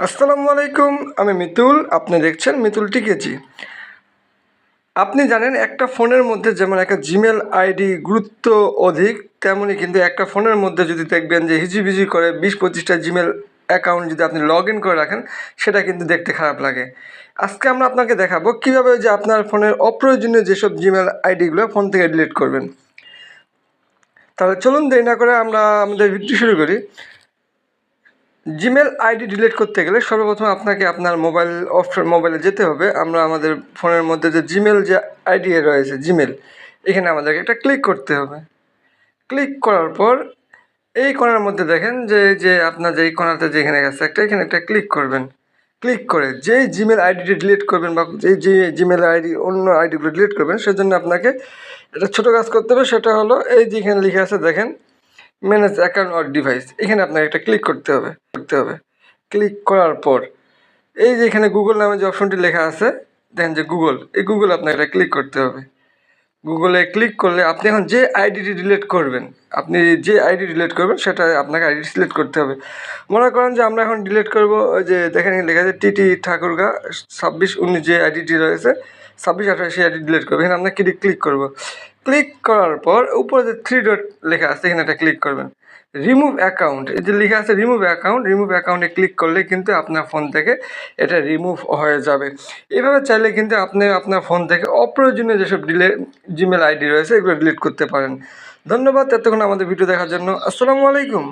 আসসালামু আলাইকুম, আমি মিতুল। আপনি দেখছেন মিতুল টিকেজি। আপনি জানেন একটা ফোনের মধ্যে যেমন একটা জিমেল আইডি গুরুত্ব অধিক, তেমনই কিন্তু একটা ফোনের মধ্যে যদি দেখবেন যে হিজিবিজি করে 20-25টা জিমেল অ্যাকাউন্ট যদি আপনি লগ ইন করে রাখেন, সেটা কিন্তু দেখতে খারাপ লাগে। আজকে আমরা আপনাকে দেখাবো কীভাবে যে আপনার ফোনের অপ্রয়োজনীয় যেসব জিমেল আইডিগুলো ফোন থেকে ডিলিট করবেন। তাহলে চলুন দেরি না করে আমরা আমাদের ভিডিও শুরু করি। জিমেল আইডি ডিলিট করতে গেলে সর্বপ্রথম আপনাকে আপনার মোবাইলে যেতে হবে। আমরা আমাদের ফোনের মধ্যে যে জিমেল যে আইডি রয়েছে জিমেল, এখানে আমাদেরকে একটা ক্লিক করতে হবে। ক্লিক করার পর এই কোণার মধ্যে দেখেন যে আপনার যেই কোণাতে যেখানে গেছে এখানে একটা ক্লিক করবেন। ক্লিক করে যেই জিমেল আইডিটি ডিলিট করবেন বা যে জিমেল আইডি অন্য আইডিগুলো ডিলিট করবেন, সেজন্য আপনাকে একটা ছোটো কাজ করতে হবে। সেটা হলো এই যে এখানে লিখে আছে দেখেন, ম্যানেজ অ্যাকাউন্ট অর ডিভাইস, এখানে আপনাকে একটা ক্লিক করতে হবে। ক্লিক করার পর এই যে এখানে গুগল নামে যে অপশনটি লেখা আছে দেখেন যে গুগল, এই গুগল আপনাকে এটা ক্লিক করতে হবে। গুগলে ক্লিক করলে আপনি এখন যে আইডিটি ডিলিট করবেন, সেটা আপনাকে আইডি সিলেক্ট করতে হবে। মনে করেন যে আমরা এখন ডিলিট করবো ওই যে দেখেন লেখা আছে টিটি ঠাকুরগা 26-19 যে আইডিটি রয়েছে 26-28 সেই আইডি ডিলিট করবো। এখানে আপনাকে ক্লিক করবো। ক্লিক করার পর উপরে যে 3 ডট লেখা আছে এখানে একটা ক্লিক করবেন। রিমুভ অ্যাকাউন্ট, এই যে লেখা আছে রিমুভ অ্যাকাউন্টে ক্লিক করলে কিন্তু আপনার ফোন থেকে এটা রিমুভ হয়ে যাবে। এভাবে চাইলে কিন্তু আপনি আপনার ফোন থেকে অপ্রয়োজনীয় যেসব জিমেল আইডি রয়েছে এগুলো ডিলিট করতে পারেন। ধন্যবাদ এতক্ষণ আমাদের ভিডিও দেখার জন্য। আসসালামু আলাইকুম।